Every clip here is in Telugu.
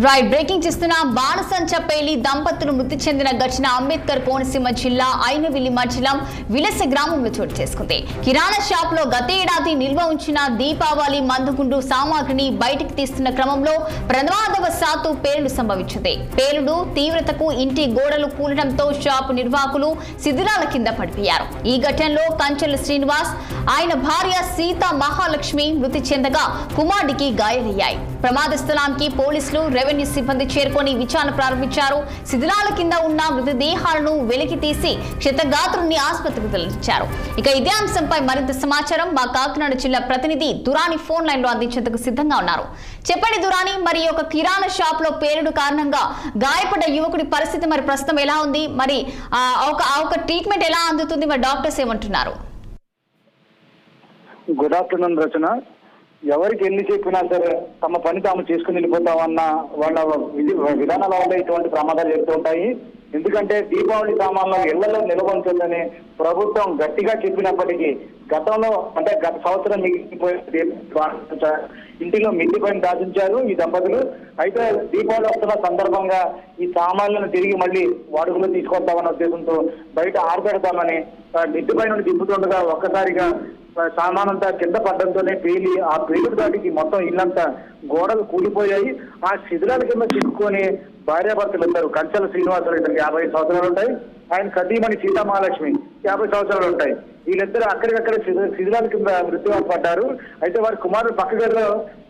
రైట్ బ్రేకింగ్ చేస్తున్న బాణసంచ పేలి దంపతులు మృతి చెందిన ఘటన అంబేద్కర్ కోనసీమ జిల్లా ఐనవిల్లి మండలం విలస గ్రామంలో చోటు చేసుకుంది. కిరాణా షాప్ లో గత ఏడాది నిల్వ ఉంచిన దీపావళి మందుగుండు సామాగ్రిని బయటికి తీస్తున్న క్రమంలో ప్రమాదవశాత్తు పేలుడు సంభవించింది. పేలుడు తీవ్రతకు ఇంటి గోడలు కూలడంతో షాపు నిర్వాహకులు శిథిలాల కింద పడిపోయారు. ఈ ఘటనలో కంచెల శ్రీనివాస్, ఆయన భార్య సీతా మహాలక్ష్మి మృతి చెందగా కుమారుడికి గాయాలయ్యాయి. ప్రమాద స్థలానికి పోలీసులు, రెవెన్యూ సిబ్బంది చేరుకొని విచారణ ప్రారంభించారు. శిథిలాల కింద ఉన్న మృతదేహాలను వెలికి తీసి క్షతగాత్రుల్ని ఆసుపత్రికి తరలించారు. ఇక ఇదే అంశంపై మరింత సమాచారం మా కాకినాడ జిల్లా ప్రతినిధి దురాని ఫోన్ లైన్ లో అందించేందుకు సిద్ధంగా ఉన్నారు. చెప్పండి దురాని, మరి ఒక కిరాణా షాప్ లో పేలుడు కారణంగా గాయపడ్డ యువకుడి పరిస్థితి మరి ప్రస్తుతం ఎలా ఉంది? మరి ఒక ట్రీట్మెంట్ ఎలా అందుతుంది? మరి డాక్టర్స్ ఏమంటున్నారు? గుడ్ ఆఫ్టర్నూన్ రచన. ఎవరికి ఎన్ని చెప్పినా సరే తమ పని తాము చేసుకుని వెళ్ళిపోతామన్న వాళ్ళ విధానాల వల్ల ఇటువంటి ప్రమాదాలు జరుగుతూ ఉంటాయి. ఎందుకంటే దీపావళి సామాన్లు ఇళ్లలో నిల్వ ఉంటుందని ప్రభుత్వం గట్టిగా చెప్పినప్పటికీ గతంలో అంటే గత సంవత్సరం మిగిలిపోయి ఇంటిలో మిగిలిపోయిన దాచించారు ఈ దంపతులు. అయితే దీపావళి వస్తున్న సందర్భంగా ఈ సామాన్లను తిరిగి మళ్ళీ వాడుకలో తీసుకొస్తామన్న ఉద్దేశంతో బయట ఆరబెడతామని మిద్దిపై నుండి దింపుతుండగా ఒక్కసారిగా సామానంతా కింద పడ్డంతోనే పేలి ఆ పేలుడు దాటికి మొత్తం ఇల్లంతా గోడలు కూలిపోయాయి. ఆ శిథిలాల కింద చిక్కుకొని భార్యాభర్తలు ఇద్దరు, కంచెల శ్రీనివాసరావు ఇద్దరికి 50 సంవత్సరాలు ఉంటాయి, ఆయన సతీమణి సీతామహాలక్ష్మి 50 సంవత్సరాలు ఉంటాయి. వీళ్ళిద్దరు అక్కడికక్కడ శిథిలాల కింద మృత్యువాత పడ్డారు. అయితే వారి కుమారుడు పక్క గదిలో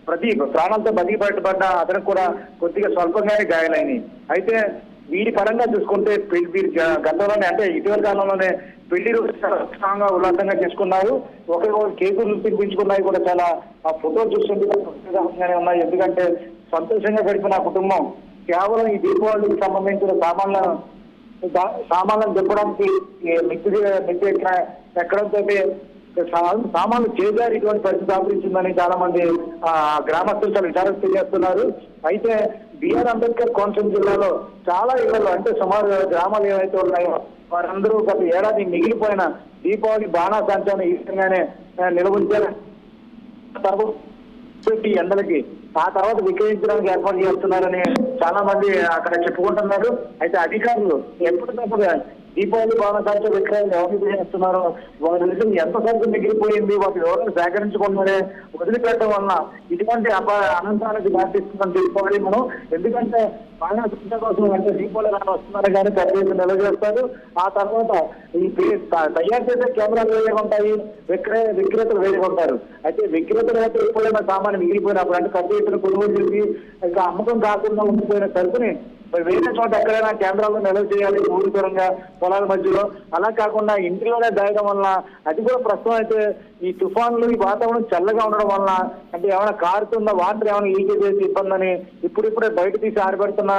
ప్రదీప్ ప్రాణాలతో బతికి బయటపడ్డ అతనికి కూడా కొద్దిగా స్వల్పంగానే గాయాలైనవి. అయితే వీరి పరంగా చూసుకుంటే వీరి గతంలోనే అంటే ఇటీవల కాలంలోనే పెళ్లి రోజు చాలా ఉత్సాహంగా ఉల్లాసంగా చేసుకున్నారు. ఒకరికొకరు కేకులు తినిపించుకున్నాయి కూడా. చాలా ఆ ఫోటోలు చూస్తుంటే ఉన్నాయి. ఎందుకంటే సంతోషంగా గడిపిన ఆ కుటుంబం కేవలం ఈ దీపావళికి సంబంధించిన సామాన్లను చెప్పడానికి మిత్తి ఎక్కడంతో సామాన్లు చేజారి ఇటువంటి పరిస్థితి దాపురించిందని చాలా మంది గ్రామస్తులు చాలా విచారణ తెలియజేస్తున్నారు. అయితే బిఆర్ అంబేద్కర్ కోనసీమ జిల్లాలో చాలా ఇళ్లలో అంటే సుమారు గ్రామాలు ఏవైతే ఉన్నాయో వారందరూ గత ఏడాది మిగిలిపోయిన దీపావళి బాణాసంచాన్ని ఈ విధంగానే నిలవుంచారు. ఎండలకి ఆ తర్వాత విక్రయించడానికి ఏర్పాటు చేస్తున్నారని చాలా మంది అక్కడ చెప్పుకుంటున్నారు. అయితే అధికారులు ఎప్పటికప్పుడు దీపావళి బాణాసంచ విక్రయాలు ఎవరు చేస్తున్నారో వారి నిజం ఎంత సరుకు మిగిలిపోయింది వాటి ఎవరైనా సేకరించుకున్నారే వదిలిపెట్టడం వలన ఇటువంటి అనంతరానికి దాటిస్తున్నాం దీపావళి మనం. ఎందుకంటే బాణాసంచ కోసం అంటే దీపావళి వస్తున్నారు కానీ పెద్ద నిల్వ చేస్తారు. ఆ తర్వాత ఈ తయారు చేసే కెమెరాలు వేరే ఉంటాయి, విక్రేతలు వేరే ఉంటారు. అయితే విక్రేతలు అయితే ఎప్పుడైనా సామాన్లు మిగిలిపోయినప్పుడు అంటే పెద్ద ఎత్తున కొనుగోలు చేసి ఇంకా అమ్మకం కాకుండా ఉండిపోయిన సరుకుని వేరే చోట ఎక్కడైనా కేంద్రాల్లో నిల్వ చేయాలి, ఊరి దూరంగా పొలాల మధ్యలో. అలా కాకుండా ఇంటిలోనే దాయడం వలన అది కూడా ప్రస్తుతం అయితే ఈ తుఫాన్లు ఈ వాతావరణం చల్లగా ఉండడం వలన అంటే ఏమైనా కారుతున్న వాటర్ ఏమైనా లీకేజ్ చేసి ఇబ్బంది అని ఇప్పుడిప్పుడే బయట తీసి ఆరబెడుతున్న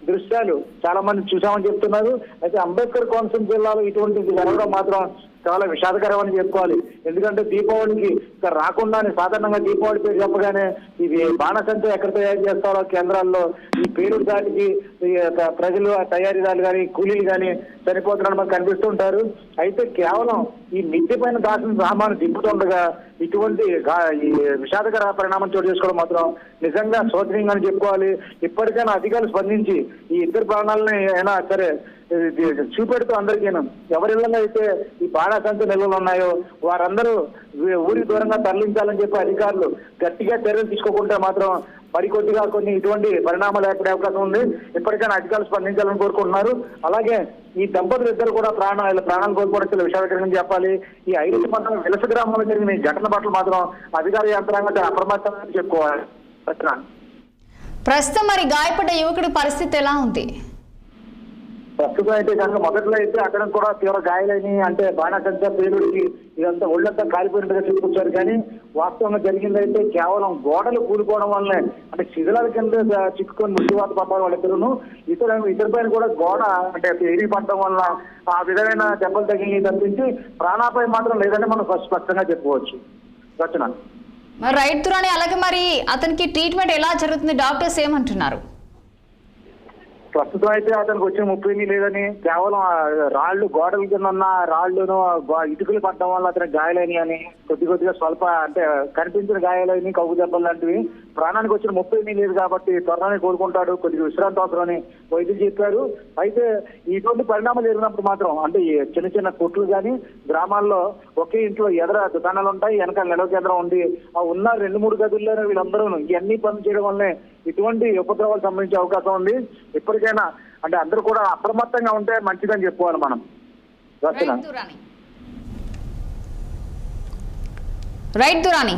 దృశ్యాలు చాలా మంది చూసామని చెప్తున్నారు. అయితే అంబేద్కర్ కోనసీమ జిల్లాలో ఇటువంటి జరగడం మాత్రం చాలా విషాదకరమని చెప్పుకోవాలి. ఎందుకంటే దీపావళికి ఇక్కడ రాకుండానే సాధారణంగా దీపావళి పేరు చెప్పగానే ఇది బాణసంచ ఎక్కడ తయారు చేస్తారో కేంద్రాల్లో ఈ పేరుడు దాటికి ప్రజలు తయారీదారులు కానీ కూలీలు కానీ చనిపోతున్నట్టు మనకు కనిపిస్తుంటారు. అయితే కేవలం ఈ మిద్దె పైన దాచిన సామాను దింపుతుండగా ఇటువంటి ఈ విషాదకర పరిణామం చోటు చేసుకోవడం మాత్రం నిజంగా శోచనీయంగా చెప్పుకోవాలి. ఇప్పటికైనా అధికారులు స్పందించి ఈ ఇద్దరు ప్రాణాలని అయినా సరే చూపెడుతూ అందరికీ ఎవరిళ్ళలో అయితే ఈ బాణాసంచ నిల్వలు ఉన్నాయో వారందరూ ఊరికి దూరంగా తరలించాలని చెప్పి అధికారులు గట్టిగా చర్యలు తీసుకోకుంటే మాత్రం మరికొద్దిగా కొన్ని ఇటువంటి పరిణామాలు ఏర్పడే అవకాశం ఉంది. ఇప్పటికైనా అధికారులు స్పందించాలని కోరుకుంటున్నారు. అలాగే ఈ దంపతులు ఇద్దరు కూడా ప్రాణాలు కోల్పోవడం విషాదకరంగా చెప్పాలి. ఈ 5 మండలం విలస గ్రామంలో జరిగిన ఈ ఘటన పట్ల మాత్రం అధికార యంత్రాంగం అప్రమత్తంగా చెప్పుకోవాలి. ప్రస్తుతం మరి గాయపడ్డ యువకుడి పరిస్థితి ఎలా ఉంది? ప్రస్తుతం అయితే కనుక మొదట్లో అయితే అక్కడ కూడా తీవ్ర గాయాలని అంటే బాణాసంచ పేలుడికి ఇదంతా ఒళ్ళంతా కాలిపోయినట్టుగా చెప్పుకొచ్చారు. కానీ వాస్తవంగా జరిగిందైతే కేవలం గోడలు కూలిపోవడం వల్లనే అంటే శిథిలాల కింద చిక్కుకొని మృత్యువాత పడ్డారు వాళ్ళిద్దరును. ఇతర పైన కూడా గోడ అంటే ఎరిగి పడడం వల్ల ఆ విధమైన దెబ్బలు తగిలి తప్పించి ప్రాణాపాయం మాత్రం లేదని మనం స్పష్టంగా చెప్పుకోవచ్చు. రచన రైట్ దురాని. అలాగే మరి అతనికి ట్రీట్మెంట్ ఎలా జరుగుతుంది? డాక్టర్స్ ఏమంటున్నారు? ప్రస్తుతం అయితే అతనికి వచ్చే ముప్పు ఏమీ లేదని, కేవలం రాళ్లు గోడల కింద ఉన్న రాళ్లను ఇటుకలు పడడం వల్ల అతనికి గాయాలని అని, కొద్దిగా స్వల్ప అంటే కనిపించిన గాయాలని, కవ్వు దెబ్బలు లాంటివి, ప్రాణానికి వచ్చిన ముప్పు ఏమీ లేదు కాబట్టి త్వరగానే కోలుకుంటాడు, కొద్దిగా విశ్రాంతి అవసరమని వైద్యులు చెప్పారు. అయితే ఇటువంటి పరిణామాలు జరిగినప్పుడు మాత్రం అంటే చిన్న చిన్న కొట్లు కానీ గ్రామాల్లో ఒకే ఇంట్లో ఎదర దుకాణాలు ఉంటాయి, వెనకాల నిల్వ కేంద్రం ఉంది, ఆ ఉన్న 2-3 గదుల్లోనే వీళ్ళందరూ ఇవన్నీ పనులు చేయడం వల్లే ఇటువంటి ఉపద్రవాలు సంభవించే అవకాశం ఉంది. ఇప్పటికైనా అంటే అందరూ కూడా అప్రమత్తంగా ఉంటే మంచిదని చెప్పుకోవాలి మనం. రైట్ దురాని